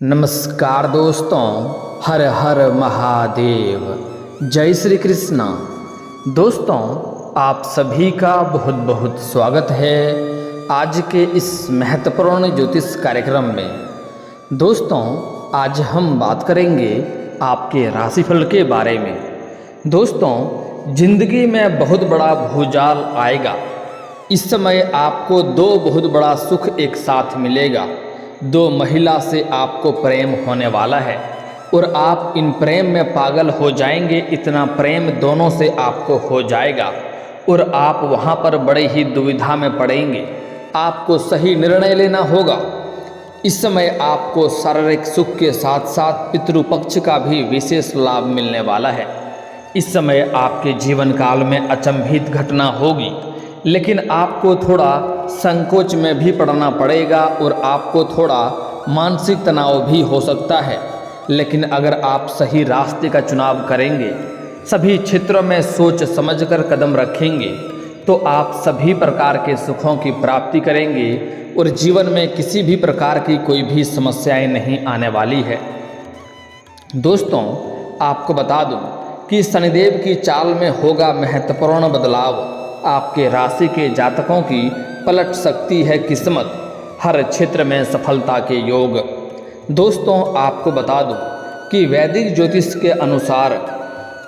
नमस्कार दोस्तों, हर हर महादेव, जय श्री कृष्णा। दोस्तों, आप सभी का बहुत बहुत स्वागत है आज के इस महत्वपूर्ण ज्योतिष कार्यक्रम में। दोस्तों, आज हम बात करेंगे आपके राशिफल के बारे में। दोस्तों, जिंदगी में बहुत बड़ा भूचाल आएगा। इस समय आपको दो बहुत बड़ा सुख एक साथ मिलेगा। दो महिला से आपको प्रेम होने वाला है और आप इन प्रेम में पागल हो जाएंगे। इतना प्रेम दोनों से आपको हो जाएगा और आप वहाँ पर बड़े ही दुविधा में पड़ेंगे। आपको सही निर्णय लेना होगा। इस समय आपको शारीरिक सुख के साथ साथ पितृपक्ष का भी विशेष लाभ मिलने वाला है। इस समय आपके जीवन काल में अचंभित घटना होगी, लेकिन आपको थोड़ा संकोच में भी पड़ना पड़ेगा और आपको थोड़ा मानसिक तनाव भी हो सकता है। लेकिन अगर आप सही रास्ते का चुनाव करेंगे, सभी क्षेत्रों में सोच समझकर कदम रखेंगे, तो आप सभी प्रकार के सुखों की प्राप्ति करेंगे और जीवन में किसी भी प्रकार की कोई भी समस्याएं नहीं आने वाली है। दोस्तों, आपको बता दूं कि शनिदेव की चाल में होगा महत्वपूर्ण बदलाव। आपके राशि के जातकों की पलट सकती है किस्मत, हर क्षेत्र में सफलता के योग। दोस्तों, आपको बता दूं कि वैदिक ज्योतिष के अनुसार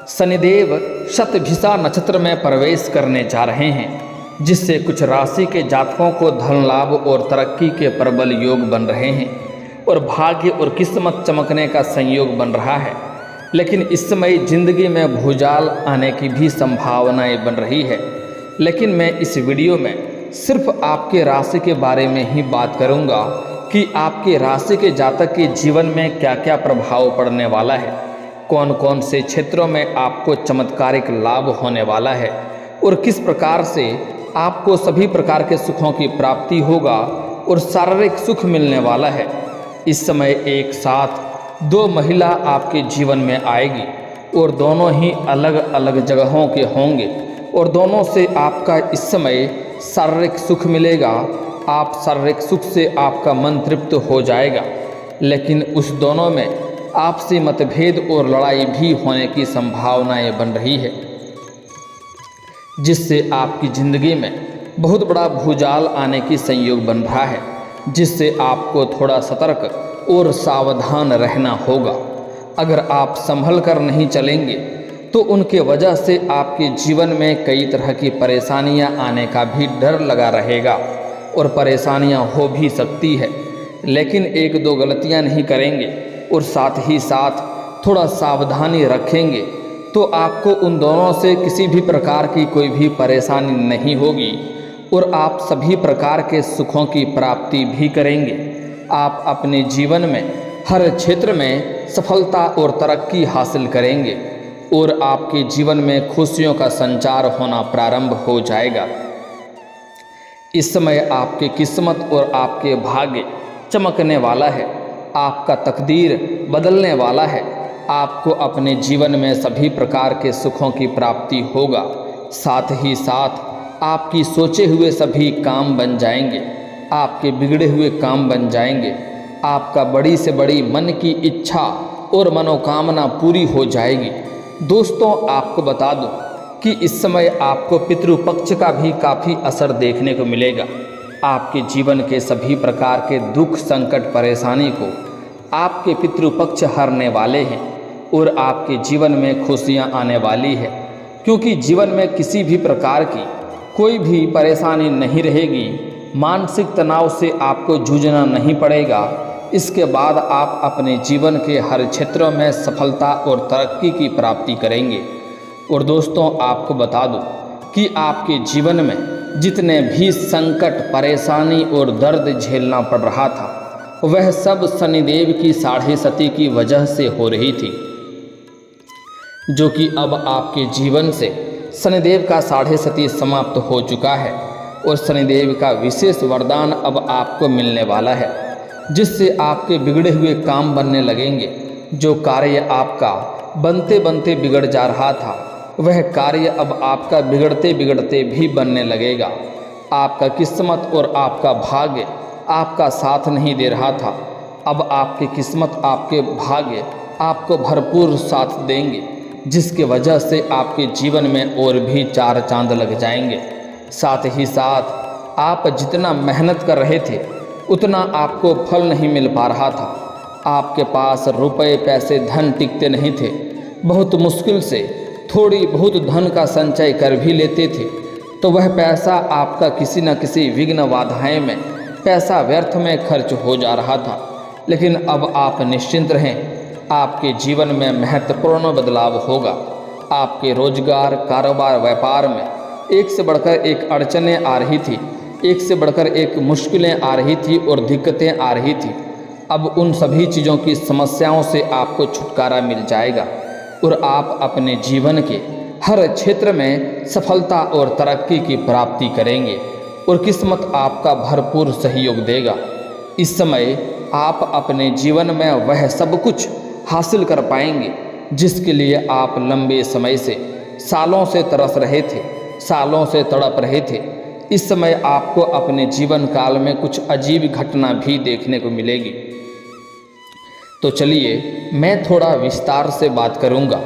शनिदेव शतभिषा नक्षत्र में प्रवेश करने जा रहे हैं, जिससे कुछ राशि के जातकों को धन लाभ और तरक्की के प्रबल योग बन रहे हैं और भाग्य और किस्मत चमकने का संयोग बन रहा है। लेकिन इस समय जिंदगी में भूचाल आने की भी संभावनाएं बन रही है। लेकिन मैं इस वीडियो में सिर्फ आपके राशि के बारे में ही बात करूंगा कि आपके राशि के जातक के जीवन में क्या क्या प्रभाव पड़ने वाला है, कौन कौन से क्षेत्रों में आपको चमत्कारिक लाभ होने वाला है और किस प्रकार से आपको सभी प्रकार के सुखों की प्राप्ति होगा और शारीरिक सुख मिलने वाला है। इस समय एक साथ दो महिला आपके जीवन में आएगी और दोनों ही अलग अलग जगहों के होंगे और दोनों से आपका इस समय शारीरिक सुख मिलेगा। आप शारीरिक सुख से आपका मन तृप्त हो जाएगा, लेकिन उस दोनों में आपसी मतभेद और लड़ाई भी होने की संभावनाएं बन रही है, जिससे आपकी ज़िंदगी में बहुत बड़ा भूचाल आने की संयोग बन रहा है, जिससे आपको थोड़ा सतर्क और सावधान रहना होगा। अगर आप संभल कर नहीं चलेंगे तो उनके वजह से आपके जीवन में कई तरह की परेशानियां आने का भी डर लगा रहेगा और परेशानियां हो भी सकती है। लेकिन एक दो गलतियां नहीं करेंगे और साथ ही साथ थोड़ा सावधानी रखेंगे तो आपको उन दोनों से किसी भी प्रकार की कोई भी परेशानी नहीं होगी और आप सभी प्रकार के सुखों की प्राप्ति भी करेंगे। आप अपने जीवन में हर क्षेत्र में सफलता और तरक्की हासिल करेंगे और आपके जीवन में खुशियों का संचार होना प्रारंभ हो जाएगा। इस समय आपकी किस्मत और आपके भाग्य चमकने वाला है। आपका तकदीर बदलने वाला है। आपको अपने जीवन में सभी प्रकार के सुखों की प्राप्ति होगा। साथ ही साथ आपकी सोचे हुए सभी काम बन जाएंगे। आपके बिगड़े हुए काम बन जाएंगे। आपका बड़ी से बड़ी मन की इच्छा और मनोकामना पूरी हो जाएगी। दोस्तों, आपको बता दूं कि इस समय आपको पितृपक्ष का भी काफ़ी असर देखने को मिलेगा। आपके जीवन के सभी प्रकार के दुख संकट परेशानी को आपके पितृपक्ष हरने वाले हैं और आपके जीवन में खुशियां आने वाली है, क्योंकि जीवन में किसी भी प्रकार की कोई भी परेशानी नहीं रहेगी। मानसिक तनाव से आपको जूझना नहीं पड़ेगा। इसके बाद आप अपने जीवन के हर क्षेत्रों में सफलता और तरक्की की प्राप्ति करेंगे। और दोस्तों, आपको बता दूं कि आपके जीवन में जितने भी संकट परेशानी और दर्द झेलना पड़ रहा था, वह सब शनिदेव की 6.5 की वजह से हो रही थी, जो कि अब आपके जीवन से शनिदेव का 6.5 समाप्त हो चुका है और शनिदेव का विशेष वरदान अब आपको मिलने वाला है, जिससे आपके बिगड़े हुए काम बनने लगेंगे। जो कार्य आपका बनते बनते बिगड़ जा रहा था, वह कार्य अब आपका बिगड़ते बिगड़ते भी बनने लगेगा। आपका किस्मत और आपका भाग्य आपका साथ नहीं दे रहा था, अब आपकी किस्मत, आपके भाग्य आपको भरपूर साथ देंगे, जिसकी वजह से आपके जीवन में और भी चार चांद लग जाएंगे। साथ ही साथ आप जितना मेहनत कर रहे थे उतना आपको फल नहीं मिल पा रहा था। आपके पास रुपए, पैसे, धन टिकते नहीं थे। बहुत मुश्किल से थोड़ी बहुत धन का संचय कर भी लेते थे तो वह पैसा आपका किसी न किसी विघ्न बाधाएं में, पैसा व्यर्थ में खर्च हो जा रहा था। लेकिन अब आप निश्चिंत रहें, आपके जीवन में महत्वपूर्ण बदलाव होगा। आपके रोजगार, कारोबार, व्यापार में एक से बढ़कर एक अड़चनें आ रही थी, एक से बढ़कर एक मुश्किलें आ रही थी और दिक्कतें आ रही थी। अब उन सभी चीज़ों की समस्याओं से आपको छुटकारा मिल जाएगा और आप अपने जीवन के हर क्षेत्र में सफलता और तरक्की की प्राप्ति करेंगे और किस्मत आपका भरपूर सहयोग देगा। इस समय आप अपने जीवन में वह सब कुछ हासिल कर पाएंगे जिसके लिए आप लंबे समय से, सालों से तरस रहे थे, सालों से तड़प रहे थे। इस समय आपको अपने जीवन काल में कुछ अजीब घटना भी देखने को मिलेगी। तो चलिए मैं थोड़ा विस्तार से बात करूंगा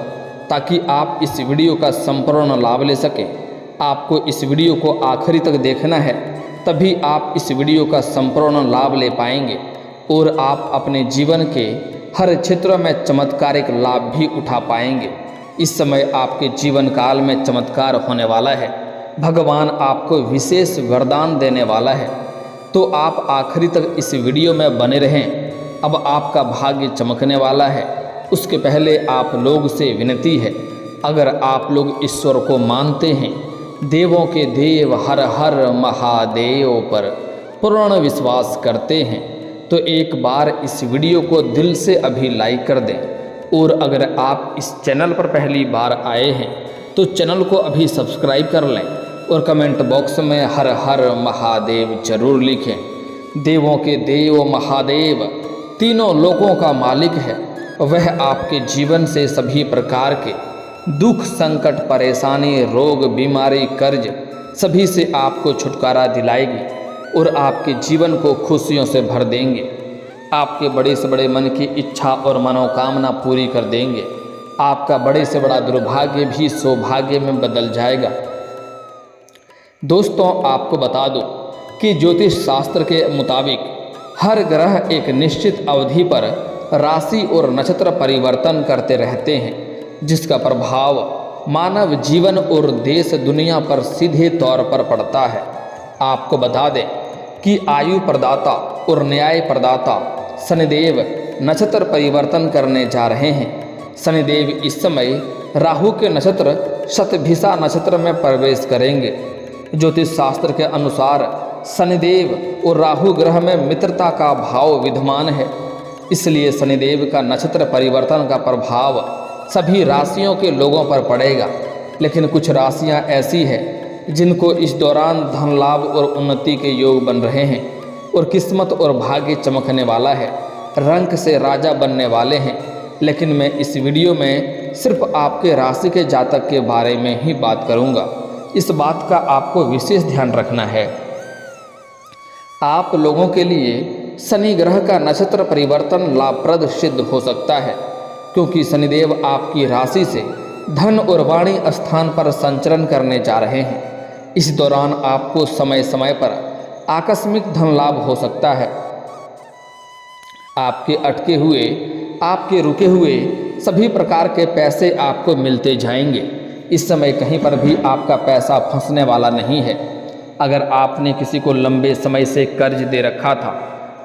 ताकि आप इस वीडियो का संपूर्ण लाभ ले सकें। आपको इस वीडियो को आखिरी तक देखना है, तभी आप इस वीडियो का संपूर्ण लाभ ले पाएंगे और आप अपने जीवन के हर क्षेत्र में चमत्कारिक लाभ भी उठा पाएंगे। इस समय आपके जीवन काल में चमत्कार होने वाला है। भगवान आपको विशेष वरदान देने वाला है, तो आप आखिरी तक इस वीडियो में बने रहें। अब आपका भाग्य चमकने वाला है। उसके पहले आप लोग से विनती है, अगर आप लोग ईश्वर को मानते हैं, देवों के देव हर हर महादेव पर पूर्ण विश्वास करते हैं, तो एक बार इस वीडियो को दिल से अभी लाइक कर दें। और अगर आप इस चैनल पर पहली बार आए हैं तो चैनल को अभी सब्सक्राइब कर लें और कमेंट बॉक्स में हर हर महादेव जरूर लिखें। देवों के देव महादेव तीनों लोकों का मालिक है। वह आपके जीवन से सभी प्रकार के दुख, संकट, परेशानी, रोग, बीमारी, कर्ज सभी से आपको छुटकारा दिलाएगी और आपके जीवन को खुशियों से भर देंगे। आपके बड़े से बड़े मन की इच्छा और मनोकामना पूरी कर देंगे। आपका बड़े से बड़ा दुर्भाग्य भी सौभाग्य में बदल जाएगा। दोस्तों, आपको बता दूं कि ज्योतिष शास्त्र के मुताबिक हर ग्रह एक निश्चित अवधि पर राशि और नक्षत्र परिवर्तन करते रहते हैं, जिसका प्रभाव मानव जीवन और देश दुनिया पर सीधे तौर पर पड़ता है। आपको बता दें कि आयु प्रदाता और न्याय प्रदाता शनिदेव नक्षत्र परिवर्तन करने जा रहे हैं। शनिदेव इस समय राहु के नक्षत्र शतभिषा नक्षत्र में प्रवेश करेंगे। ज्योतिष शास्त्र के अनुसार शनिदेव और राहु ग्रह में मित्रता का भाव विद्यमान है, इसलिए शनिदेव का नक्षत्र परिवर्तन का प्रभाव सभी राशियों के लोगों पर पड़ेगा। लेकिन कुछ राशियां ऐसी हैं जिनको इस दौरान धन लाभ और उन्नति के योग बन रहे हैं और किस्मत और भाग्य चमकने वाला है, रंक से राजा बनने वाले हैं। लेकिन मैं इस वीडियो में सिर्फ आपके राशि के जातक के बारे में ही बात करूंगा। इस बात का आपको विशेष ध्यान रखना है। आप लोगों के लिए शनि ग्रह का नक्षत्र परिवर्तन लाभप्रद सिद्ध हो सकता है, क्योंकि शनिदेव आपकी राशि से धन और वाणी स्थान पर संचरण करने जा रहे हैं। इस दौरान आपको समय समय पर आकस्मिक धन लाभ हो सकता है। आपके अटके हुए, आपके रुके हुए सभी प्रकार के पैसे आपको मिलते जाएंगे। इस समय कहीं पर भी आपका पैसा फंसने वाला नहीं है। अगर आपने किसी को लंबे समय से कर्ज दे रखा था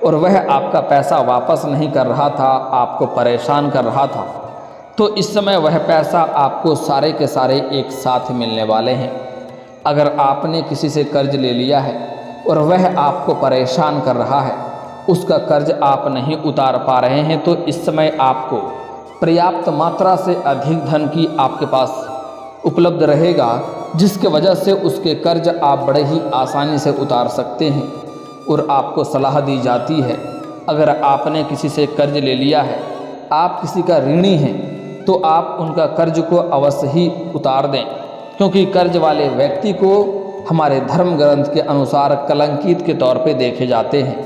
और वह आपका पैसा वापस नहीं कर रहा था, आपको परेशान कर रहा था, तो इस समय वह पैसा आपको सारे के सारे एक साथ मिलने वाले हैं। अगर आपने किसी से कर्ज ले लिया है और वह आपको परेशान कर रहा है, उसका कर्ज आप नहीं उतार पा रहे हैं, तो इस समय आपको पर्याप्त मात्रा से अधिक धन की आपके पास उपलब्ध रहेगा, जिसके वजह से उसके कर्ज आप बड़े ही आसानी से उतार सकते हैं। और आपको सलाह दी जाती है, अगर आपने किसी से कर्ज ले लिया है, आप किसी का ऋणी हैं, तो आप उनका कर्ज को अवश्य ही उतार दें, क्योंकि कर्ज वाले व्यक्ति को हमारे धर्म ग्रंथ के अनुसार कलंकित के तौर पे देखे जाते हैं।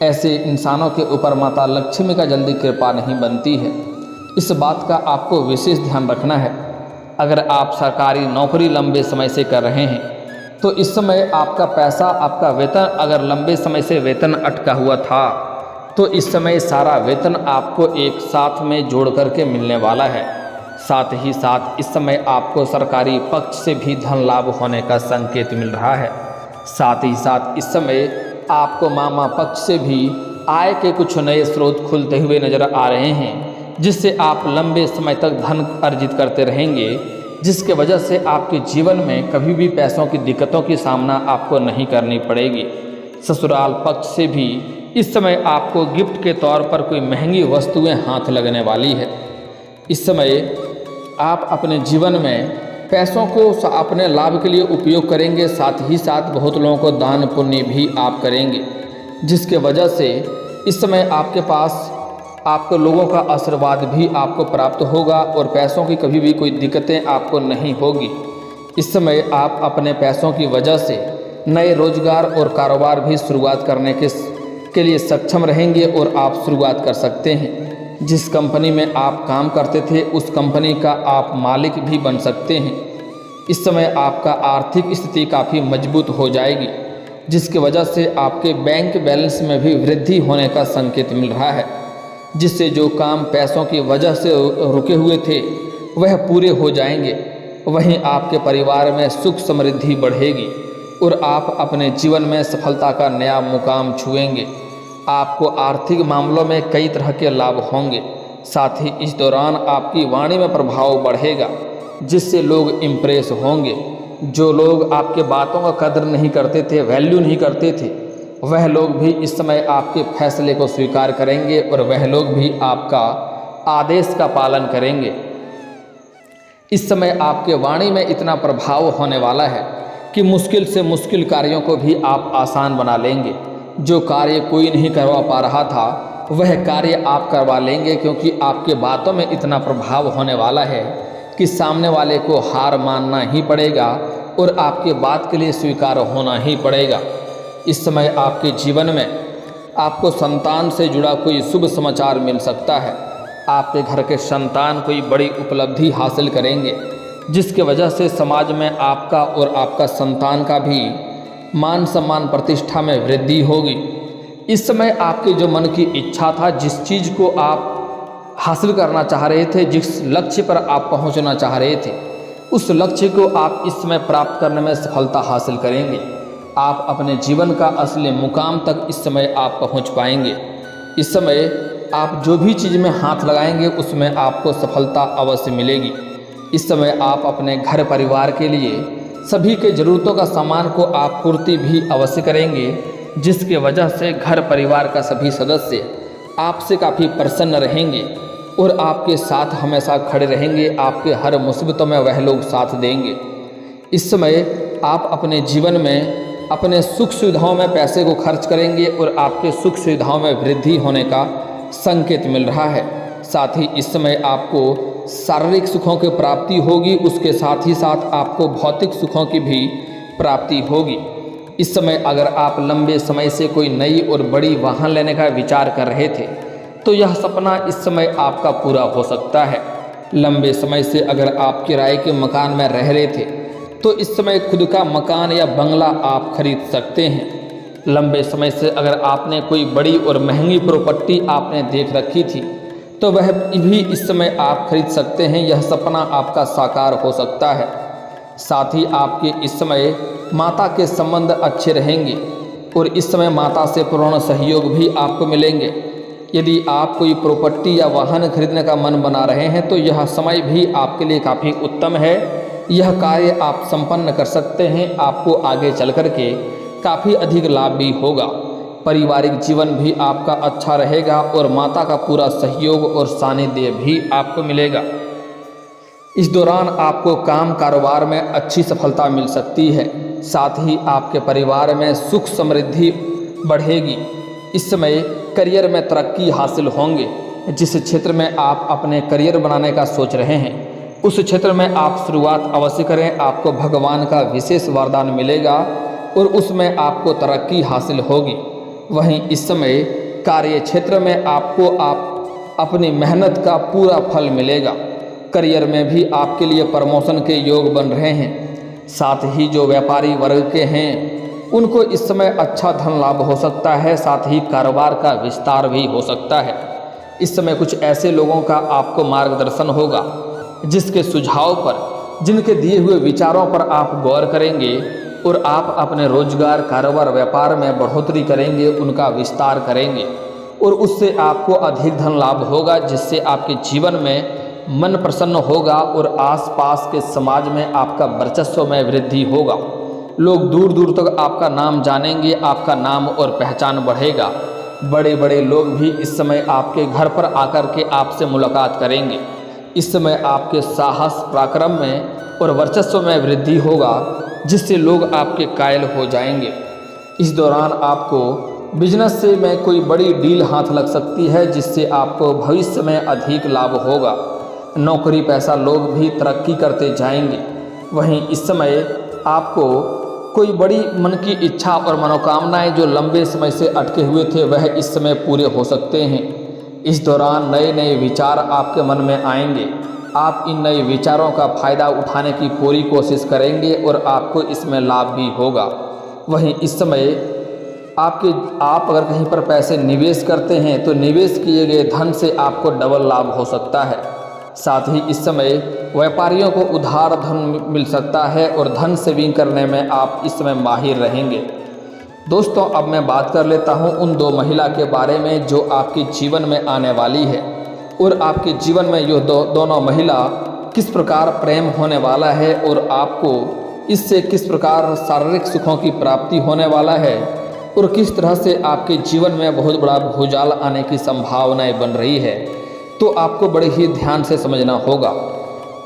ऐसे इंसानों के ऊपर माता लक्ष्मी का जल्दी कृपा नहीं बनती है। इस बात का आपको विशेष ध्यान रखना है। अगर आप सरकारी नौकरी लंबे समय से कर रहे हैं तो इस समय आपका पैसा, आपका वेतन, अगर लंबे समय से वेतन अटका हुआ था तो इस समय सारा वेतन आपको एक साथ में जोड़ करके मिलने वाला है। साथ ही साथ इस समय आपको सरकारी पक्ष से भी धन लाभ होने का संकेत मिल रहा है। साथ ही साथ इस समय आपको मामा पक्ष से भी आय के कुछ नए स्रोत खुलते हुए नजर आ रहे हैं, जिससे आप लंबे समय तक धन अर्जित करते रहेंगे, जिसके वजह से आपके जीवन में कभी भी पैसों की दिक्कतों की सामना आपको नहीं करनी पड़ेगी। ससुराल पक्ष से भी इस समय आपको गिफ्ट के तौर पर कोई महंगी वस्तुएं हाथ लगने वाली है। इस समय आप अपने जीवन में पैसों को अपने लाभ के लिए उपयोग करेंगे, साथ ही साथ बहुत लोगों को दान पुण्य भी आप करेंगे, जिसके वजह से इस समय आपके पास आपको लोगों का आशीर्वाद भी आपको प्राप्त होगा और पैसों की कभी भी कोई दिक्कतें आपको नहीं होगी। इस समय आप अपने पैसों की वजह से नए रोजगार और कारोबार भी शुरुआत करने के लिए सक्षम रहेंगे और आप शुरुआत कर सकते हैं। जिस कंपनी में आप काम करते थे उस कंपनी का आप मालिक भी बन सकते हैं। इस समय आपका आर्थिक स्थिति काफ़ी मजबूत हो जाएगी, जिसकी वजह से आपके बैंक बैलेंस में भी वृद्धि होने का संकेत मिल रहा है, जिससे जो काम पैसों की वजह से रुके हुए थे वह पूरे हो जाएंगे। वहीं आपके परिवार में सुख समृद्धि बढ़ेगी और आप अपने जीवन में सफलता का नया मुकाम छुएंगे। आपको आर्थिक मामलों में कई तरह के लाभ होंगे। साथ ही इस दौरान आपकी वाणी में प्रभाव बढ़ेगा, जिससे लोग इम्प्रेस होंगे। जो लोग आपके बातों का कदर नहीं करते थे, वैल्यू नहीं करते थे, वह लोग भी इस समय आपके फैसले को स्वीकार करेंगे और वह लोग भी आपका आदेश का पालन करेंगे। इस समय आपके वाणी में इतना प्रभाव होने वाला है कि मुश्किल से मुश्किल कार्यों को भी आप आसान बना लेंगे। जो कार्य कोई नहीं करवा पा रहा था वह कार्य आप करवा लेंगे, क्योंकि आपके बातों में इतना प्रभाव होने वाला है कि सामने वाले को हार मानना ही पड़ेगा और आपके बात के लिए स्वीकार होना ही पड़ेगा। इस समय आपके जीवन में आपको संतान से जुड़ा कोई शुभ समाचार मिल सकता है। आपके घर के संतान कोई बड़ी उपलब्धि हासिल करेंगे, जिसके वजह से समाज में आपका और आपका संतान का भी मान सम्मान प्रतिष्ठा में वृद्धि होगी। इस समय आपके जो मन की इच्छा था, जिस चीज़ को आप हासिल करना चाह रहे थे, जिस लक्ष्य पर आप पहुंचना चाह रहे थे, उस लक्ष्य को आप इस समय प्राप्त करने में सफलता हासिल करेंगे। आप अपने जीवन का असली मुकाम तक इस समय आप पहुंच पाएंगे। इस समय आप जो भी चीज़ में हाथ लगाएंगे उसमें आपको सफलता अवश्य मिलेगी। इस समय आप अपने घर परिवार के लिए सभी के ज़रूरतों का सामान को आप पूर्ति भी अवश्य करेंगे, जिसके वजह से घर परिवार का सभी सदस्य आपसे काफ़ी प्रसन्न रहेंगे और आपके साथ हमेशा खड़े रहेंगे। आपके हर मुसीबतों में वह लोग साथ देंगे। इस समय आप अपने जीवन में अपने सुख सुविधाओं में पैसे को खर्च करेंगे और आपके सुख सुविधाओं में वृद्धि होने का संकेत मिल रहा है। साथ ही इस समय आपको शारीरिक सुखों की प्राप्ति होगी, उसके साथ ही साथ आपको भौतिक सुखों की भी प्राप्ति होगी। इस समय अगर आप लंबे समय से कोई नई और बड़ी वाहन लेने का विचार कर रहे थे तो यह सपना इस समय आपका पूरा हो सकता है। लंबे समय से अगर आप किराए के मकान में रह रहे थे तो इस समय खुद का मकान या बंगला आप खरीद सकते हैं। लंबे समय से अगर आपने कोई बड़ी और महंगी प्रॉपर्टी आपने देख रखी थी तो वह भी इस समय आप खरीद सकते हैं। यह सपना आपका साकार हो सकता है। साथ ही आपके इस समय माता के संबंध अच्छे रहेंगे और इस समय माता से पूर्ण सहयोग भी आपको मिलेंगे। यदि आप कोई प्रॉपर्टी या वाहन खरीदने का मन बना रहे हैं तो यह समय भी आपके लिए काफ़ी उत्तम है। यह कार्य आप संपन्न कर सकते हैं। आपको आगे चल कर के काफ़ी अधिक लाभ भी होगा। पारिवारिक जीवन भी आपका अच्छा रहेगा और माता का पूरा सहयोग और सानिध्य भी आपको मिलेगा। इस दौरान आपको काम कारोबार में अच्छी सफलता मिल सकती है। साथ ही आपके परिवार में सुख समृद्धि बढ़ेगी। इस समय करियर में तरक्की हासिल होंगे। जिस क्षेत्र में आप अपने करियर बनाने का सोच रहे हैं उस क्षेत्र में आप शुरुआत अवश्य करें। आपको भगवान का विशेष वरदान मिलेगा और उसमें आपको तरक्की हासिल होगी। वहीं इस समय कार्य क्षेत्र में आपको अपनी मेहनत का पूरा फल मिलेगा। करियर में भी आपके लिए प्रमोशन के योग बन रहे हैं। साथ ही जो व्यापारी वर्ग के हैं उनको इस समय अच्छा धन लाभ हो सकता है। साथ ही कारोबार का विस्तार भी हो सकता है। इस समय कुछ ऐसे लोगों का आपको मार्गदर्शन होगा जिसके सुझाव पर, जिनके दिए हुए विचारों पर आप गौर करेंगे और आप अपने रोजगार, कारोबार, व्यापार में बढ़ोतरी करेंगे, उनका विस्तार करेंगे और उससे आपको अधिक धन लाभ होगा, जिससे आपके जीवन में मन प्रसन्न होगा और आसपास के समाज में आपका वर्चस्व में वृद्धि होगा। लोग दूर दूर तक आपका नाम जानेंगे, आपका नाम और पहचान बढ़ेगा। बड़े बड़े लोग भी इस समय आपके घर पर आकर के आपसे मुलाकात करेंगे। इस समय आपके साहस, पराक्रम में और वर्चस्व में वृद्धि होगा, जिससे लोग आपके कायल हो जाएंगे। इस दौरान आपको बिजनेस से में कोई बड़ी डील हाथ लग सकती है, जिससे आपको भविष्य में अधिक लाभ होगा। नौकरी पैसा लोग भी तरक्की करते जाएंगे। वहीं इस समय आपको कोई बड़ी मन की इच्छा और मनोकामनाएं जो लंबे समय से अटके हुए थे, वह इस समय पूरे हो सकते हैं। इस दौरान नए नए विचार आपके मन में आएंगे। आप इन नए विचारों का फायदा उठाने की पूरी कोशिश करेंगे और आपको इसमें लाभ भी होगा। वहीं इस समय आप अगर कहीं पर पैसे निवेश करते हैं तो निवेश किए गए धन से आपको डबल लाभ हो सकता है। साथ ही इस समय व्यापारियों को उधार धन मिल सकता है और धन सेविंग करने में आप इस समय माहिर रहेंगे। दोस्तों, अब मैं बात कर लेता हूं उन दो महिला के बारे में जो आपके जीवन में आने वाली है और आपके जीवन में यह दोनों महिला किस प्रकार प्रेम होने वाला है और आपको इससे किस प्रकार शारीरिक सुखों की प्राप्ति होने वाला है और किस तरह से आपके जीवन में बहुत बड़ा भूचाल आने की संभावनाएं बन रही है, तो आपको बड़े ही ध्यान से समझना होगा।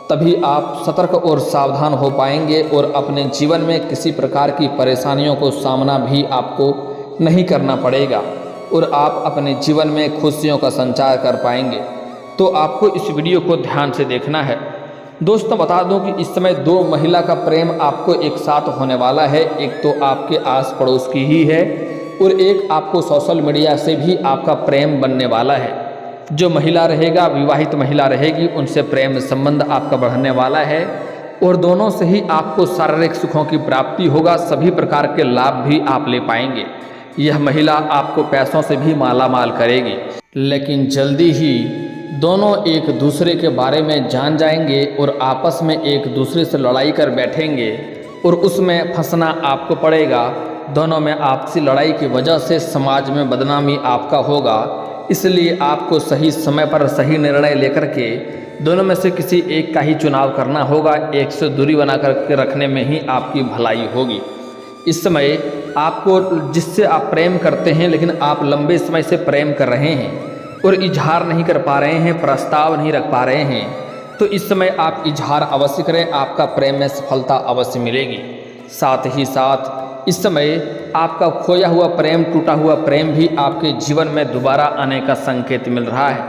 तभी आप सतर्क और सावधान हो पाएंगे और अपने जीवन में किसी प्रकार की परेशानियों को सामना भी आपको नहीं करना पड़ेगा और आप अपने जीवन में खुशियों का संचार कर पाएंगे। तो आपको इस वीडियो को ध्यान से देखना है। दोस्तों, बता दूं कि इस समय दो महिला का प्रेम आपको एक साथ होने वाला है। एक तो आपके आस पड़ोस की ही है और एक आपको सोशल मीडिया से भी आपका प्रेम बनने वाला है। जो महिला रहेगा, विवाहित महिला रहेगी, उनसे प्रेम संबंध आपका बढ़ने वाला है और दोनों से ही आपको शारीरिक सुखों की प्राप्ति होगा। सभी प्रकार के लाभ भी आप ले पाएंगे। यह महिला आपको पैसों से भी माला माल करेगी, लेकिन जल्दी ही दोनों एक दूसरे के बारे में जान जाएंगे और आपस में एक दूसरे से लड़ाई कर बैठेंगे और उसमें फंसना आपको पड़ेगा। दोनों में आपसी लड़ाई की वजह से समाज में बदनामी आपका होगा। इसलिए आपको सही समय पर सही निर्णय लेकर के दोनों में से किसी एक का ही चुनाव करना होगा। एक से दूरी बना करके रखने में ही आपकी भलाई होगी। इस समय आपको जिससे आप प्रेम करते हैं, लेकिन आप लंबे समय से प्रेम कर रहे हैं और इजहार नहीं कर पा रहे हैं, प्रस्ताव नहीं रख पा रहे हैं, तो इस समय आप इजहार अवश्य करें। आपका प्रेम में सफलता अवश्य मिलेगी। साथ ही साथ इस समय आपका खोया हुआ प्रेम, टूटा हुआ प्रेम भी आपके जीवन में दोबारा आने का संकेत मिल रहा है।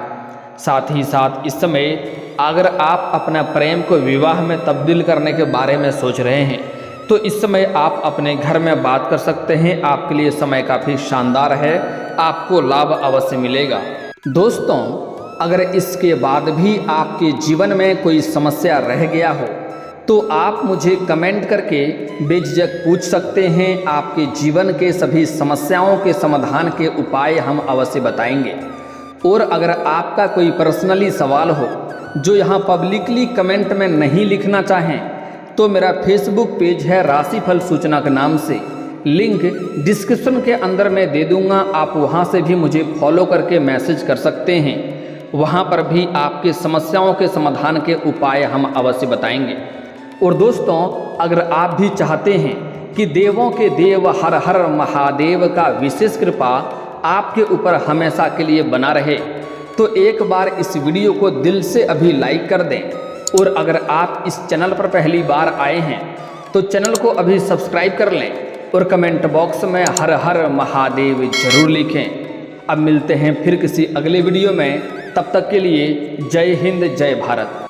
साथ ही साथ इस समय अगर आप अपना प्रेम को विवाह में तब्दील करने के बारे में सोच रहे हैं, तो इस समय आप अपने घर में बात कर सकते हैं। आपके लिए समय काफ़ी शानदार है, आपको लाभ अवश्य मिलेगा। दोस्तों, अगर इसके बाद भी आपके जीवन में कोई समस्या रह गया हो तो आप मुझे कमेंट करके बेझिझक पूछ सकते हैं। आपके जीवन के सभी समस्याओं के समाधान के उपाय हम अवश्य बताएंगे। और अगर आपका कोई पर्सनली सवाल हो जो यहाँ पब्लिकली कमेंट में नहीं लिखना चाहें, तो मेरा फेसबुक पेज है राशिफल सूचना के नाम से, लिंक डिस्क्रिप्शन के अंदर मैं दे दूंगा। आप वहां से भी मुझे फॉलो करके मैसेज कर सकते हैं। वहां पर भी आपके समस्याओं के समाधान के उपाय हम अवश्य बताएंगे। और दोस्तों, अगर आप भी चाहते हैं कि देवों के देव हर हर महादेव का विशेष कृपा आपके ऊपर हमेशा के लिए बना रहे, तो एक बार इस वीडियो को दिल से अभी लाइक कर दें। और अगर आप इस चैनल पर पहली बार आए हैं तो चैनल को अभी सब्सक्राइब कर लें और कमेंट बॉक्स में हर हर महादेव जरूर लिखें। अब मिलते हैं फिर किसी अगले वीडियो में। तब तक के लिए जय हिंद, जय भारत।